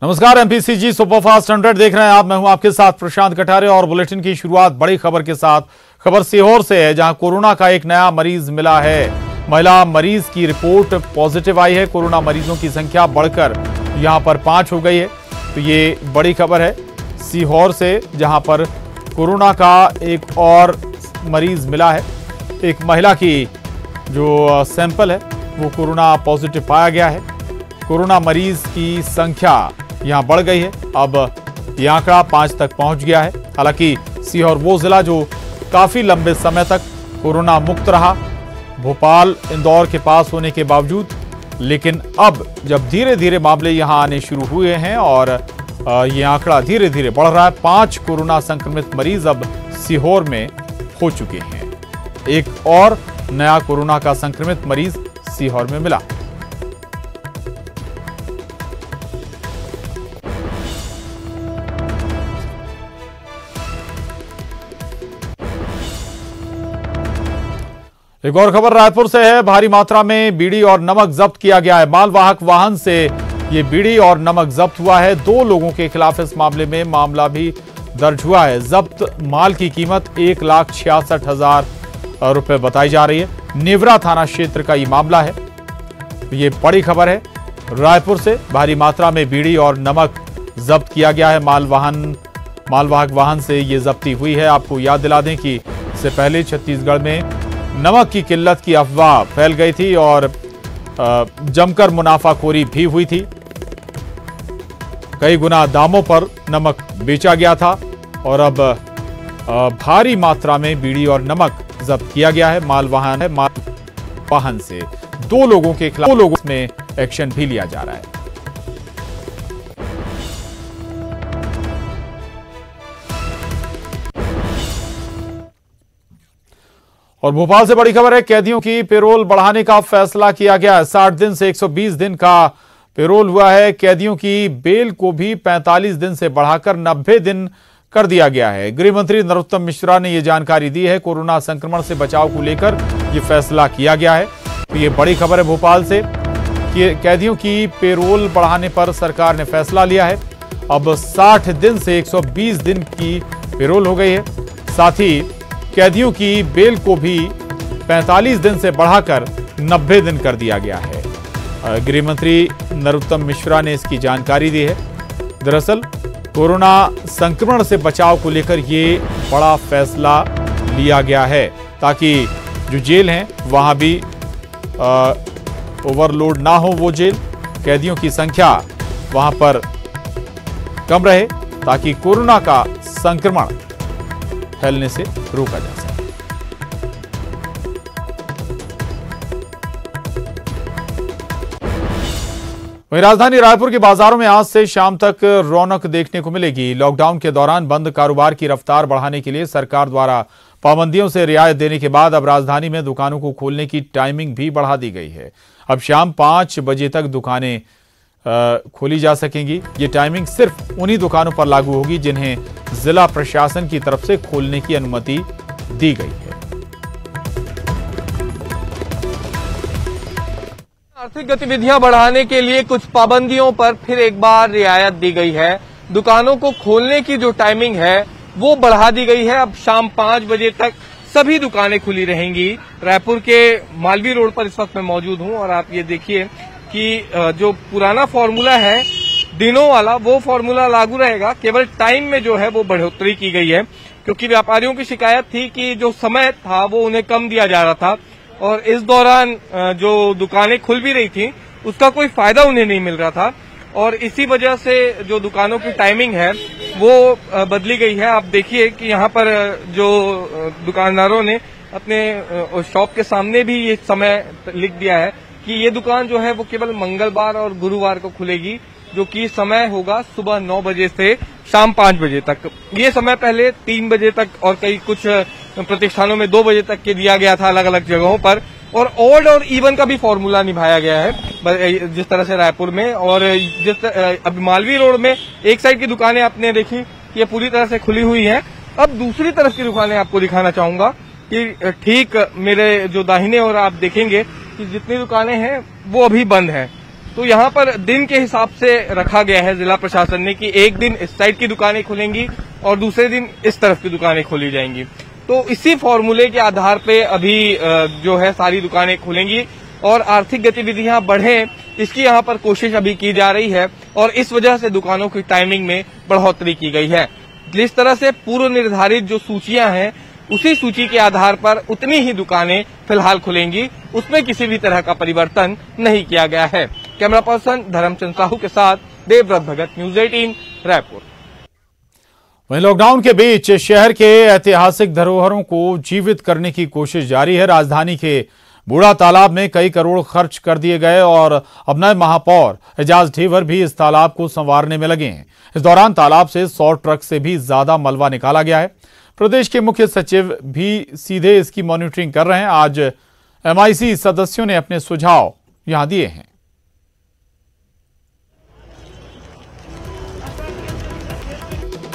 नमस्कार, MPCG superfast 100 देख रहे हैं आप। मैं हूं आपके साथ प्रशांत कटारे और बुलेटिन की शुरुआत बड़ी खबर के साथ। खबर सीहोर से है, जहां कोरोना का एक नया मरीज मिला है। महिला मरीज की रिपोर्ट पॉजिटिव आई है। कोरोना मरीजों की संख्या बढ़कर यहां पर 5 हो गई है। तो ये बड़ी खबर है सीहोर से, जहां पर कोरोना का एक और मरीज मिला है। एक महिला की जो सैंपल है वो कोरोना पॉजिटिव पाया गया है। कोरोना मरीज की संख्या यहां बढ़ गई है। अब ये आंकड़ा 5 तक पहुंच गया है। हालांकि सीहोर वो जिला जो काफी लंबे समय तक कोरोना मुक्त रहा, भोपाल इंदौर के पास होने के बावजूद। लेकिन अब जब धीरे धीरे मामले यहां आने शुरू हुए हैं और ये आंकड़ा धीरे धीरे बढ़ रहा है, 5 कोरोना संक्रमित मरीज अब सीहोर में हो चुके हैं। एक और नया कोरोना का संक्रमित मरीज सीहोर में मिला। एक और खबर रायपुर से है। भारी मात्रा में बीड़ी और नमक जब्त किया गया है। मालवाहक वाहन से ये बीड़ी और नमक जब्त हुआ है। 2 लोगों के खिलाफ इस मामले में मामला भी दर्ज हुआ है। जब्त माल की कीमत 1,66,000 रुपए बताई जा रही है। नेवरा थाना क्षेत्र का ये मामला है। ये बड़ी खबर है रायपुर से। भारी मात्रा में बीड़ी और नमक जब्त किया गया है। मालवाहक वाहन से ये जब्ती हुई है। आपको याद दिला दें कि इससे पहले छत्तीसगढ़ में नमक की किल्लत की अफवाह फैल गई थी और जमकर मुनाफाखोरी भी हुई थी। कई गुना दामों पर नमक बेचा गया था और अब भारी मात्रा में बीड़ी और नमक जब्त किया गया है। माल वाहन से 2 लोगों के खिलाफ 2 लोगों में एक्शन भी लिया जा रहा है। और भोपाल से बड़ी खबर है। कैदियों की पेरोल बढ़ाने का फैसला किया गया है। 60 दिन से 120 दिन का पेरोल हुआ है। कैदियों की बेल को भी 45 दिन से बढ़ाकर 90 दिन कर दिया गया है। गृह मंत्री नरोत्तम मिश्रा ने यह जानकारी दी है। कोरोना संक्रमण से बचाव को लेकर यह फैसला किया गया है। तो ये बड़ी खबर है भोपाल से कि कैदियों की पेरोल बढ़ाने पर सरकार ने फैसला लिया है। अब 60 दिन से 120 दिन की पेरोल हो गई है। साथ ही कैदियों की बेल को भी 45 दिन से बढ़ाकर 90 दिन कर दिया गया है। गृह मंत्री नरोत्तम मिश्रा ने इसकी जानकारी दी है। दरअसल कोरोना संक्रमण से बचाव को लेकर ये बड़ा फैसला लिया गया है, ताकि जो जेल हैं वहां भी ओवरलोड ना हो। वो जेल कैदियों की संख्या वहां पर कम रहे, ताकि कोरोना का संक्रमण फैलने से रोका जा सके। वहीं राजधानी रायपुर के बाजारों में आज से शाम तक रौनक देखने को मिलेगी। लॉकडाउन के दौरान बंद कारोबार की रफ्तार बढ़ाने के लिए सरकार द्वारा पाबंदियों से रियायत देने के बाद अब राजधानी में दुकानों को खोलने की टाइमिंग भी बढ़ा दी गई है। अब शाम 5 बजे तक दुकानें खोली जा सकेंगी। ये टाइमिंग सिर्फ उन्हीं दुकानों पर लागू होगी जिन्हें जिला प्रशासन की तरफ से खोलने की अनुमति दी गई है। आर्थिक गतिविधियां बढ़ाने के लिए कुछ पाबंदियों पर फिर एक बार रियायत दी गई है। दुकानों को खोलने की जो टाइमिंग है वो बढ़ा दी गई है। अब शाम 5 बजे तक सभी दुकानें खुली रहेंगी। रायपुर के मालवीय रोड पर इस वक्त मैं मौजूद हूं और आप ये देखिए कि जो पुराना फॉर्मूला है दिनों वाला, वो फॉर्मूला लागू रहेगा। केवल टाइम में जो है वो बढ़ोतरी की गई है, क्योंकि व्यापारियों की शिकायत थी कि जो समय था वो उन्हें कम दिया जा रहा था और इस दौरान जो दुकानें खुल भी रही थी उसका कोई फायदा उन्हें नहीं मिल रहा था। और इसी वजह से जो दुकानों की टाइमिंग है वो बदली गई है। आप देखिए कि यहाँ पर जो दुकानदारों ने अपने शॉप के सामने भी ये समय लिख दिया है कि ये दुकान जो है वो केवल मंगलवार और गुरुवार को खुलेगी, जो कि समय होगा सुबह 9 बजे से शाम 5 बजे तक। ये समय पहले 3 बजे तक और कई कुछ प्रतिष्ठानों में 2 बजे तक के दिया गया था अलग अलग जगहों पर। और ऑड और इवन का भी फॉर्मूला निभाया गया है जिस तरह से रायपुर में। और अभी मालवीय रोड में एक साइड की दुकानें आपने देखी, ये पूरी तरह से खुली हुई हैं। अब दूसरी तरफ की दुकानें आपको दिखाना चाहूंगा कि ठीक मेरे जो दाहिने और आप देखेंगे कि जितनी दुकानें हैं वो अभी बंद हैं। तो यहाँ पर दिन के हिसाब से रखा गया है जिला प्रशासन ने कि एक दिन इस साइड की दुकानें खुलेंगी और दूसरे दिन इस तरफ की दुकानें खोली जाएंगी। तो इसी फॉर्मूले के आधार पे अभी जो है सारी दुकानें खुलेंगी और आर्थिक गतिविधियां बढ़े, इसकी यहाँ पर कोशिश अभी की जा रही है और इस वजह से दुकानों की टाइमिंग में बढ़ोतरी की गई है। जिस तरह से पूर्व निर्धारित जो सूचियां हैं उसी सूची के आधार पर उतनी ही दुकानें फिलहाल खुलेंगी, उसमें किसी भी तरह का परिवर्तन नहीं किया गया है। कैमरा पर्सन धर्मचंद साहू के साथ देवव्रत भगत, न्यूज 18 रायपुर। वहीं लॉकडाउन के बीच शहर के ऐतिहासिक धरोहरों को जीवित करने की कोशिश जारी है। राजधानी के बूढ़ा तालाब में कई करोड़ खर्च कर दिए गए और अब नए महापौर एजाज ढेबर भी इस तालाब को संवारने में लगे हैं। इस दौरान तालाब से 100 ट्रक से भी ज्यादा मलबा निकाला गया है। प्रदेश के मुख्य सचिव भी सीधे इसकी मॉनिटरिंग कर रहे हैं। आज एमआईसी सदस्यों ने अपने सुझाव यहां दिए हैं।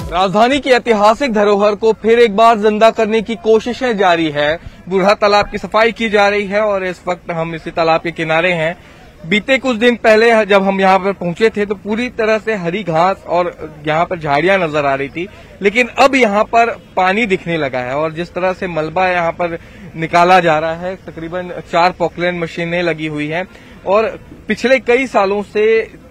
राजधानी की ऐतिहासिक धरोहर को फिर एक बार जिंदा करने की कोशिशें जारी है। बूढ़ा तालाब की सफाई की जा रही है और इस वक्त हम इसी तालाब के किनारे हैं। बीते कुछ दिन पहले जब हम यहाँ पर पहुंचे थे तो पूरी तरह से हरी घास और यहाँ पर झाड़ियां नजर आ रही थी, लेकिन अब यहाँ पर पानी दिखने लगा है और जिस तरह से मलबा यहाँ पर निकाला जा रहा है, तकरीबन 4 पॉकलैंड मशीनें लगी हुई हैं और पिछले कई सालों से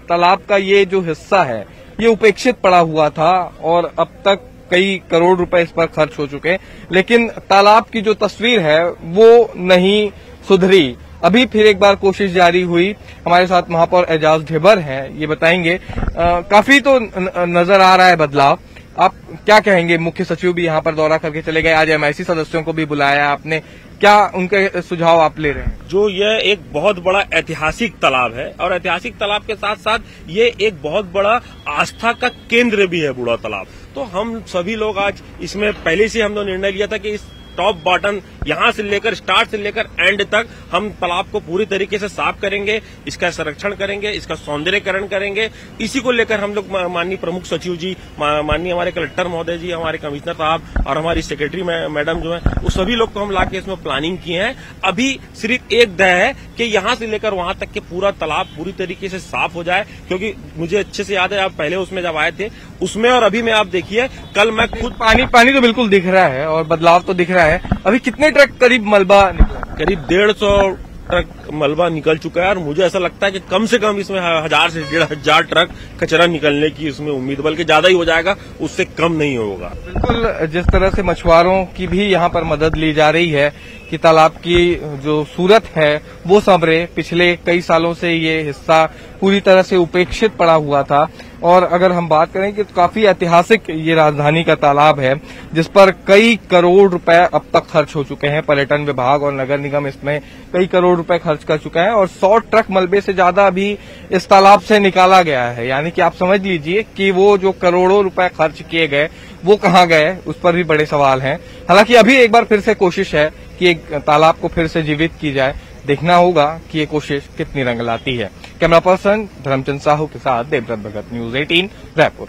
तालाब का ये जो हिस्सा है ये उपेक्षित पड़ा हुआ था और अब तक कई करोड़ रुपए इस पर खर्च हो चुके हैं, लेकिन तालाब की जो तस्वीर है वो नहीं सुधरी। अभी फिर एक बार कोशिश जारी हुई। हमारे साथ महापौर एजाज ढेबर हैं, ये बताएंगे। काफी तो नजर आ रहा है बदलाव, आप क्या कहेंगे? मुख्य सचिव भी यहाँ पर दौरा करके चले गए, आज एमआईसी सदस्यों को भी बुलाया आपने, क्या उनके सुझाव आप ले रहे हैं? जो यह एक बहुत बड़ा ऐतिहासिक तालाब है और ऐतिहासिक तालाब के साथ साथ ये एक बहुत बड़ा आस्था का केंद्र भी है बूढ़ा तालाब। तो हम सभी लोग आज इसमें पहले से हम लोग निर्णय लिया था कि इस टॉप बॉटम यहां से लेकर स्टार्ट से लेकर एंड तक हम तालाब को पूरी तरीके से साफ करेंगे, इसका संरक्षण करेंगे, इसका सौंदर्यकरण करेंगे। इसी को लेकर हम लोग माननीय प्रमुख सचिव जी, माननीय हमारे कलेक्टर महोदय जी, हमारे कमिश्नर साहब और हमारी सेक्रेटरी मैडम जो है वो सभी लोग को हम लाके इसमें प्लानिंग किए हैं। अभी सिर्फ एक दय है कि यहां से लेकर वहां तक के पूरा तालाब पूरी तरीके से साफ हो जाए, क्योंकि मुझे अच्छे से याद है आप पहले उसमें जब आए थे उसमें और अभी में आप देखिए, कल मैं खुद पानी तो बिल्कुल दिख रहा है और बदलाव तो दिख रहा है। अभी कितने ट्रक करीब मलबा निकला? करीब 150 ट्रक मलबा निकल चुका है और मुझे ऐसा लगता है कि कम से कम इसमें 1000 से 1500 ट्रक कचरा निकलने की इसमें उम्मीद, बल्कि ज्यादा ही हो जाएगा, उससे कम नहीं होगा। बिल्कुल, जिस तरह से मछुआरों की भी यहाँ पर मदद ली जा रही है कि तालाब की जो सूरत है वो संवरे। पिछले कई सालों से ये हिस्सा पूरी तरह से उपेक्षित पड़ा हुआ था और अगर हम बात करें कि काफी ऐतिहासिक ये राजधानी का तालाब है जिस पर कई करोड़ रुपए अब तक खर्च हो चुके हैं। पर्यटन विभाग और नगर निगम इसमें कई करोड़ रुपए खर्च कर चुका है और 100 ट्रक मलबे से ज्यादा भी इस तालाब से निकाला गया है। यानी कि आप समझ लीजिए कि वो जो करोड़ों रुपए खर्च किए गए वो कहाँ गए, उस पर भी बड़े सवाल हैं। हालांकि अभी एक बार फिर से कोशिश है कि एक तालाब को फिर से जीवित की जाए। देखना होगा कि ये कोशिश कितनी रंग लाती है। कैमरा पर्सन धर्मचंद साहू के साथ देवव्रत भगत, न्यूज 18 रायपुर।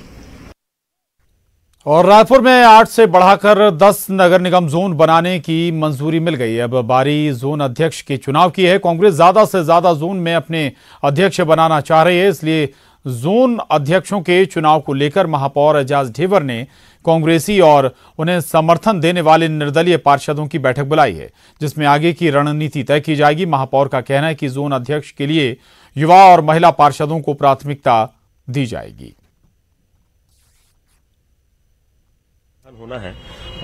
और रायपुर में 8 से बढ़ाकर 10 नगर निगम जोन बनाने की मंजूरी मिल गई है। अब बारी जोन अध्यक्ष के चुनाव की है। कांग्रेस ज्यादा से ज्यादा जोन में अपने अध्यक्ष बनाना चाह रही है, इसलिए जोन अध्यक्षों के चुनाव को लेकर महापौर एजाज ढेबर ने कांग्रेसी और उन्हें समर्थन देने वाले निर्दलीय पार्षदों की बैठक बुलाई है, जिसमें आगे की रणनीति तय की जाएगी। महापौर का कहना है कि जोन अध्यक्ष के लिए युवा और महिला पार्षदों को प्राथमिकता दी जाएगी। होना है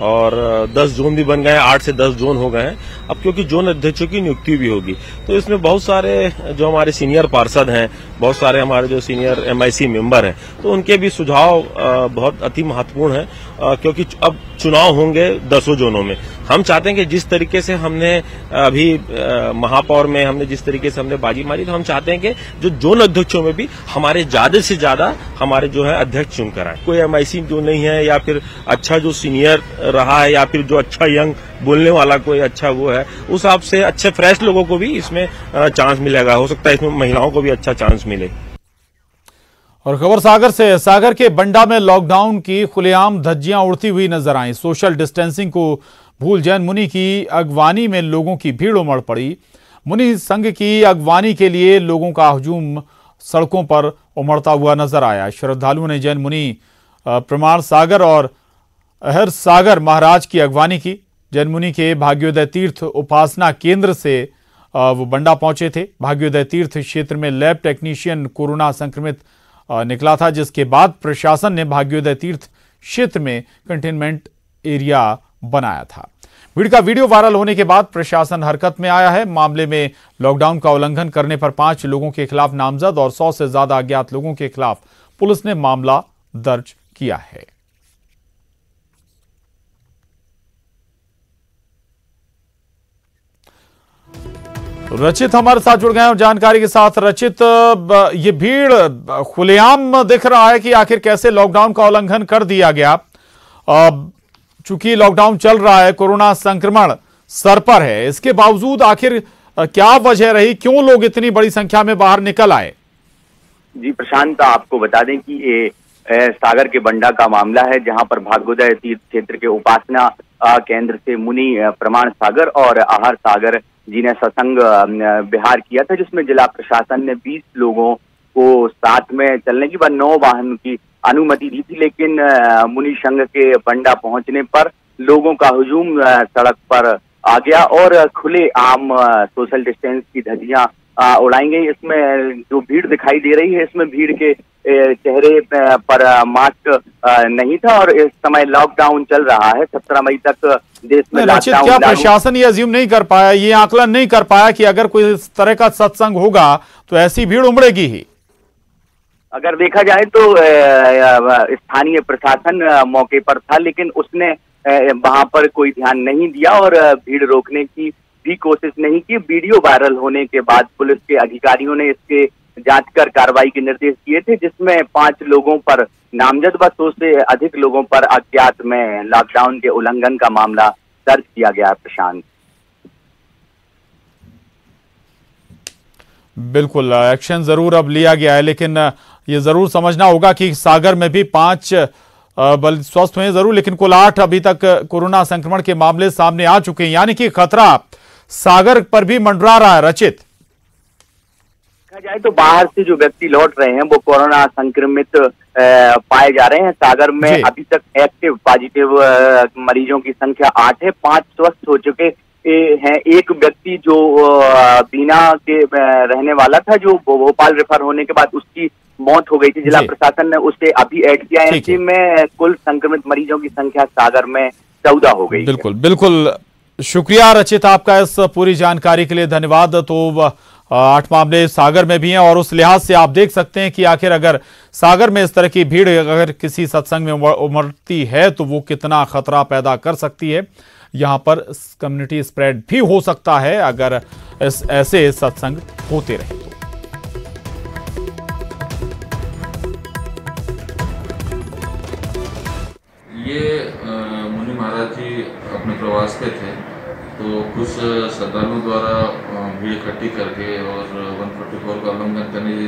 और 10 जोन भी बन गए हैं, 8 से 10 जोन हो गए हैं। अब क्योंकि जोन अध्यक्षों की नियुक्ति भी होगी तो इसमें बहुत सारे जो हमारे सीनियर पार्षद हैं, बहुत सारे हमारे जो सीनियर एमआईसी मेंबर हैं, तो उनके भी सुझाव बहुत अति महत्वपूर्ण है, क्योंकि अब चुनाव होंगे 10 जोनों में। हम चाहते हैं कि जिस तरीके से हमने अभी महापौर में हमने जिस तरीके से हमने बाजी मारी, तो हम चाहते हैं कि जो जोन अध्यक्षों में भी हमारे ज्यादा से ज्यादा हमारे जो है अध्यक्ष चुनकर आए। कोई एमआईसी जो नहीं है या फिर अच्छा जो सीनियर रहा है या फिर जो अच्छा यंग बोलने वाला कोई अच्छा वो है, उस हिसाब से अच्छे फ्रेश लोगों को भी इसमें चांस मिलेगा। हो सकता है इसमें महिलाओं को भी अच्छा चांस मिले। और खबर सागर से। सागर के बंडा में लॉकडाउन की खुलेआम धज्जियां उड़ती हुई नजर आई। सोशल डिस्टेंसिंग को भूल जैन मुनि की अगवानी में लोगों की भीड़ उमड़ पड़ी। मुनि संघ की अगवानी के लिए लोगों का हजूम सड़कों पर उमड़ता हुआ नजर आया। श्रद्धालुओं ने जैन मुनि प्रमाण सागर और अहर सागर महाराज की अगवानी की। जैन मुनि के भाग्योदय तीर्थ उपासना केंद्र से वो बंडा पहुंचे थे। भाग्योदय तीर्थ क्षेत्र में लैब टेक्नीशियन कोरोना संक्रमित निकला था, जिसके बाद प्रशासन ने भाग्योदय तीर्थ क्षेत्र में कंटेनमेंट एरिया बनाया था। भीड़ का वीडियो वायरल होने के बाद प्रशासन हरकत में आया है। मामले में लॉकडाउन का उल्लंघन करने पर 5 लोगों के खिलाफ नामजद और 100 से ज्यादा अज्ञात लोगों के खिलाफ पुलिस ने मामला दर्ज किया है। रचित हमारे साथ जुड़ गए हैं जानकारी के साथ। रचित, ये भीड़ खुलेआम दिख रहा है कि आखिर कैसे लॉकडाउन का उल्लंघन कर दिया गया। चूंकि लॉकडाउन चल रहा है, कोरोना संक्रमण सर पर है, इसके बावजूद आखिर क्या वजह रही, क्यों लोग इतनी बड़ी संख्या में बाहर निकल आए? जी प्रशांत, आपको बता दें कि ये सागर के बंडा का मामला है, जहां पर भाग्योदय तीर्थ क्षेत्र के उपासना केंद्र से मुनि प्रमाण सागर और आहार सागर जी ने सत्संग विहार किया था, जिसमें जिला प्रशासन ने 20 लोगों को साथ में चलने की बाद 9 वाहन की अनुमति दी थी। लेकिन मुनि संघ के बंडा पहुंचने पर लोगों का हुजूम सड़क पर आ गया और खुले आम सोशल डिस्टेंस की धज्जियां उड़ाई गई। इसमें जो भीड़ दिखाई दे रही है, इसमें भीड़ के चेहरे पर मास्क नहीं था और इस समय लॉकडाउन चल रहा है। 17 मई तक देश में लॉकडाउन। क्या प्रशासन ये अज्यूम नहीं कर पाया, ये आकलन नहीं कर पाया कि अगर कोई इस तरह का सत्संग होगा तो ऐसी भीड़ उमड़ेगी ही? अगर देखा जाए तो स्थानीय प्रशासन मौके पर था, लेकिन उसने वहां पर कोई ध्यान नहीं दिया और भीड़ रोकने की भी कोशिश नहीं की। वीडियो वायरल होने के बाद पुलिस के अधिकारियों ने इसके जांच कर कार्रवाई के निर्देश दिए थे, जिसमें 5 लोगों पर नामजद व 100 से अधिक लोगों पर अज्ञात में लॉकडाउन के उल्लंघन का मामला दर्ज किया गया। प्रशांत, बिल्कुल एक्शन जरूर अब लिया गया है, लेकिन ये जरूर समझना होगा कि सागर में भी 5 स्वस्थ हुए जरूर, लेकिन कुल 8 अभी तक कोरोना संक्रमण के मामले सामने आ चुके हैं, यानी कि खतरा सागर पर भी मंडरा रहा है। रचित, देखा जाए तो बाहर से जो व्यक्ति लौट रहे हैं वो कोरोना संक्रमित पाए जा रहे हैं। सागर में अभी तक एक्टिव पॉजिटिव मरीजों की संख्या 8 है। 5 स्वस्थ हो चुके हैं। एक व्यक्ति जो बीना के रहने वाला था, जो भोपाल रेफर होने के बाद उसकी मौत हो गई थी, जिला प्रशासन ने उसे अभी ऐड किया है। ऐसे में कुल संक्रमित मरीजों की संख्या सागर में 14 हो गई। बिल्कुल बिल्कुल, शुक्रिया रचित आपका इस पूरी जानकारी के लिए, धन्यवाद। तो 8 मामले सागर में भी हैं और उस लिहाज से आप देख सकते हैं कि आखिर अगर सागर में इस तरह की भीड़ अगर किसी सत्संग में उमड़ती है तो वो कितना खतरा पैदा कर सकती है। यहाँ पर कम्युनिटी स्प्रेड भी हो सकता है अगर ऐसे सत्संग होते रहे तो। ये मुनि महाराज जी अपने प्रवास पे थे, तो कुछ श्रद्धालुओं द्वारा भीड़ इकट्ठी करके और 144 का उल्लंघन करने की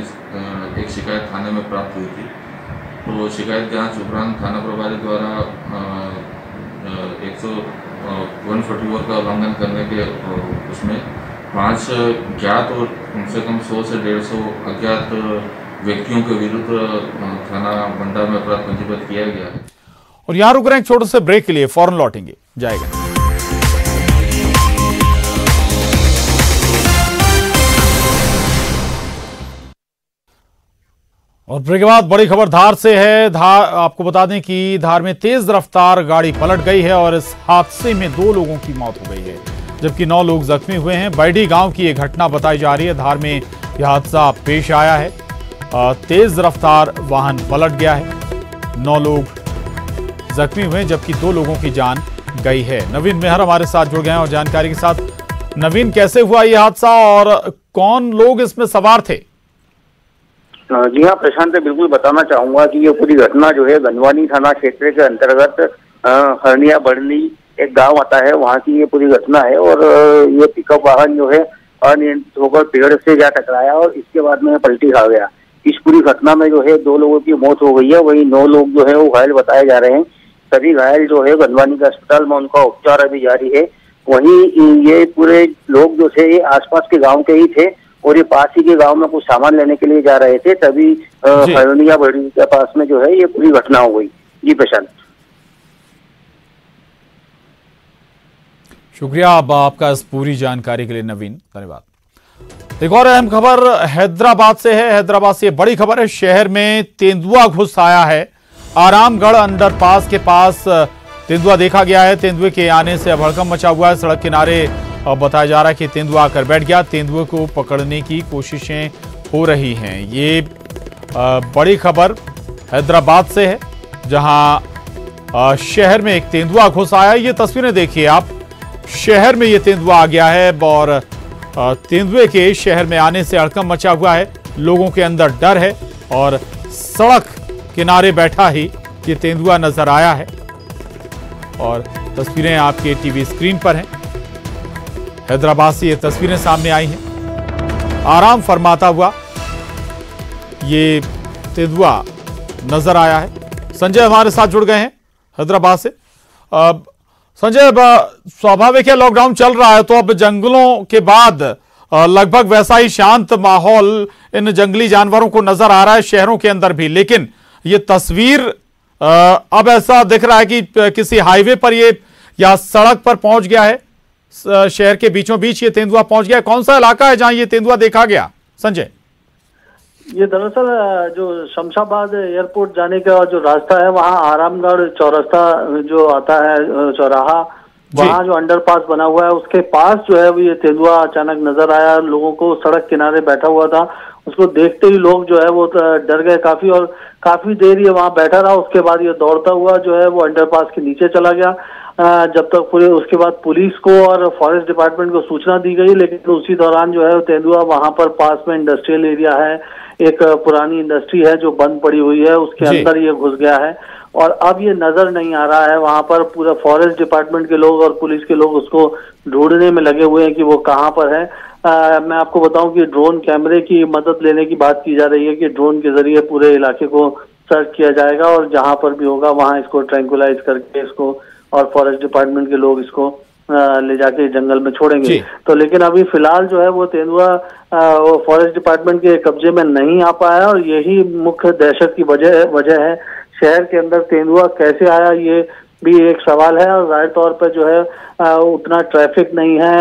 एक शिकायत थाने में प्राप्त हुई थी। तो शिकायत जांच उपरांत थाना प्रभारी द्वारा 144 का उल्लंघन करने के उसमें 5 ज्ञात और कम से कम 100 से 150 अज्ञात व्यक्तियों के विरुद्ध थाना बंडा में अपराध पंजीबद्ध किया गया है। और यहां रुक रहे हैं एक छोटे से ब्रेक के लिए, फौरन लौटेंगे जाएगा। और ब्रेक के बाद बड़ी खबर धार से है। आपको बता दें कि धार में तेज रफ्तार गाड़ी पलट गई है और इस हादसे में 2 लोगों की मौत हो गई है, जबकि 9 लोग जख्मी हुए हैं। बैडी गांव की यह घटना बताई जा रही है। धार में यह हादसा पेश आया है, तेज रफ्तार वाहन पलट गया है, 9 लोग जख्मी हुए जबकि 2 लोगों की जान गई है। नवीन मेहर हमारे साथ जुड़ गए हैं और जानकारी के साथ। नवीन, कैसे हुआ यह हादसा और कौन लोग इसमें सवार थे? जी हाँ प्रशांत, बिल्कुल बताना चाहूंगा कि ये पूरी घटना जो है गंजवानी थाना क्षेत्र के अंतर्गत हरनिया बढ़नी एक गांव आता है, वहाँ की ये पूरी घटना है। और ये पिकअप वाहन जो है अनियंत्रित होकर पेड़ से जा टकराया और इसके बाद में पलटी खा गया। इस पूरी घटना में जो है 2 लोगों की मौत हो गई है, वही 9 लोग जो है वो घायल बताए जा रहे हैं। सभी घायल जो है गंजवानी के अस्पताल में उनका उपचार अभी जारी है। वहीं ये पूरे लोग जो थे ये आसपास के गाँव के ही थे और ये पास ही के गांव में कुछ सामान लेने के लिए जा रहे थे, तभी हरनिया बड़ी के पास में जो है ये पूरी घटना हो गई। जी प्रशांत, शुक्रिया आपका इस पूरी जानकारी के लिए नवीन, धन्यवाद। एक और अहम खबर हैदराबाद से है। हैदराबाद से बड़ी खबर है, शहर में तेंदुआ घुस आया है। आरामगढ़ अंडरपास के पास तेंदुआ देखा गया है। तेंदुए के आने से अब हड़कंप मचा हुआ है। सड़क किनारे बताया जा रहा है कि तेंदुआ आकर बैठ गया। तेंदुए को पकड़ने की कोशिशें हो रही हैं। ये बड़ी खबर हैदराबाद से है, जहां शहर में एक तेंदुआ घुस आया। ये तस्वीरें देखिए आप, शहर में ये तेंदुआ आ गया है और तेंदुए के शहर में आने से हड़कंप मचा हुआ है। लोगों के अंदर डर है और सड़क किनारे बैठा ही ये तेंदुआ नजर आया है और तस्वीरें आपके टीवी स्क्रीन पर हैं। हैदराबाद से ये तस्वीरें सामने आई हैं। आराम फरमाता हुआ ये तेंदुआ नजर आया है। संजय हमारे साथ जुड़ गए हैं हैदराबाद से। संजय, स्वाभाविक है लॉकडाउन चल रहा है, तो अब जंगलों के बाद लगभग वैसा ही शांत माहौल इन जंगली जानवरों को नजर आ रहा है शहरों के अंदर भी, लेकिन ये तस्वीर अब ऐसा दिख रहा है कि किसी हाईवे पर ये या सड़क पर पहुंच गया है। शहर के बीचों बीच ये तेंदुआ पहुंच गया है। कौन सा इलाका है जहां ये तेंदुआ देखा गया संजय? ये दरअसल जो शमशाबाद एयरपोर्ट जाने का जो रास्ता है, वहाँ आरामगढ़ चौरास्ता जो आता है चौराहा, वहाँ जो अंडरपास बना हुआ है उसके पास जो है वो ये तेंदुआ अचानक नजर आया। लोगों को सड़क किनारे बैठा हुआ था, उसको देखते ही लोग जो है वो डर गए काफी, और काफी देर ये वहाँ बैठा रहा। उसके बाद ये दौड़ता हुआ जो है वो अंडरपास के नीचे चला गया। जब तक पूरे उसके बाद पुलिस को और फॉरेस्ट डिपार्टमेंट को सूचना दी गई, लेकिन उसी दौरान जो है तेंदुआ वहाँ पर पास में इंडस्ट्रियल एरिया है, एक पुरानी इंडस्ट्री है जो बंद पड़ी हुई है, उसके अंदर ये घुस गया है और अब ये नजर नहीं आ रहा है। वहां पर पूरा फॉरेस्ट डिपार्टमेंट के लोग और पुलिस के लोग उसको ढूंढने में लगे हुए हैं कि वो कहाँ पर है। मैं आपको बताऊं कि ड्रोन कैमरे की मदद लेने की बात की जा रही है कि ड्रोन के जरिए पूरे इलाके को सर्च किया जाएगा और जहां पर भी होगा वहां इसको ट्रैंकुलाइज करके इसको और फॉरेस्ट डिपार्टमेंट के लोग इसको ले जाके जंगल में छोड़ेंगे। तो लेकिन अभी फिलहाल जो है वो तेंदुआ फॉरेस्ट डिपार्टमेंट के कब्जे में नहीं आ पाया और यही मुख्य दहशत की वजह है। शहर के अंदर तेंदुआ कैसे आया ये भी एक सवाल है और जाहिर तौर पर जो है उतना ट्रैफिक नहीं है,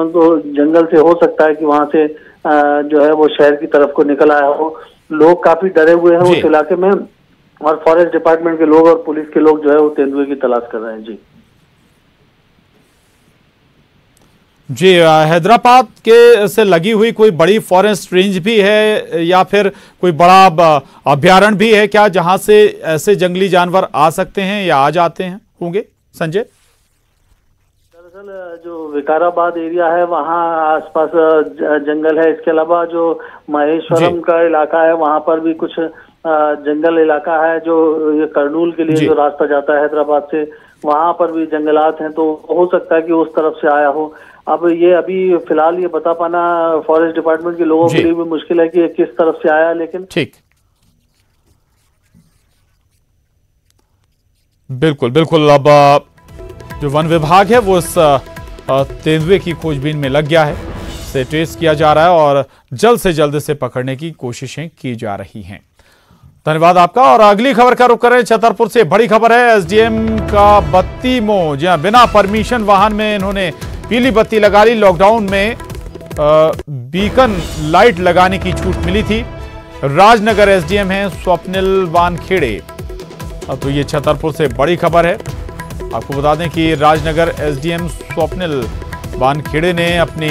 तो जंगल से हो सकता है कि वहां से जो है वो शहर की तरफ को निकल आया हो। लोग काफी डरे हुए हैं उस इलाके में और फॉरेस्ट डिपार्टमेंट के लोग और पुलिस के लोग जो है वो तेंदुए की तलाश कर रहे हैं। जी, हैदराबाद के से लगी हुई कोई बड़ी फॉरेस्ट रेंज भी है या फिर कोई बड़ा अभ्यारण्य भी है क्या, जहां से ऐसे जंगली जानवर आ सकते हैं या आ जाते हैं होंगे संजय? दरअसल जो विकाराबाद एरिया है वहाँ आसपास जंगल है। इसके अलावा जो महेश्वरम का इलाका है वहाँ पर भी कुछ जंगल इलाका है। जो ये कर्नूल के लिए जो रास्ता जाता है हैदराबाद से, वहाँ पर भी जंगलात हैं, तो हो सकता है कि उस तरफ से आया हो। अब ये अभी फिलहाल ये बता पाना फॉरेस्ट डिपार्टमेंट के लोगों के लिए भी मुश्किल है कि ये किस तरफ से आया, लेकिन ठीक, बिल्कुल बिल्कुल। अब जो वन विभाग है वो इस तेंदुए की खोजबीन में लग गया है, इसे ट्रेस किया जा रहा है और जल्द से जल्द इसे पकड़ने की कोशिशें की जा रही हैं। धन्यवाद आपका। और अगली खबर का रुख करें छतरपुर से। बड़ी खबर है, एसडीएम का बत्ती मोह, जहां बिना परमिशन वाहन में इन्होंने पीली बत्ती लगा ली। लॉकडाउन में बीकन लाइट लगाने की छूट मिली थी। राजनगर एसडीएम हैं स्वप्निल वानखेड़े। तो ये छतरपुर से बड़ी खबर है। आपको बता दें कि राजनगर एसडीएम स्वप्निल वानखेड़े ने अपने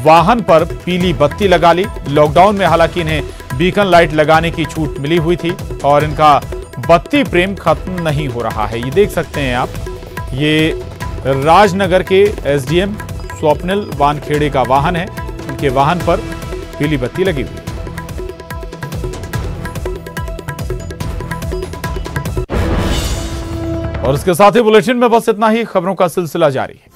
वाहन पर पीली बत्ती लगा ली। लॉकडाउन में हालांकि इन्हें बीकन लाइट लगाने की छूट मिली हुई थी और इनका बत्ती प्रेम खत्म नहीं हो रहा है। ये देख सकते हैं आप, ये राजनगर के एसडीएम स्वप्निल वानखेड़े का वाहन है। उनके वाहन पर पीली बत्ती लगी हुई है। और इसके साथ ही बुलेटिन में बस इतना ही। खबरों का सिलसिला जारी है।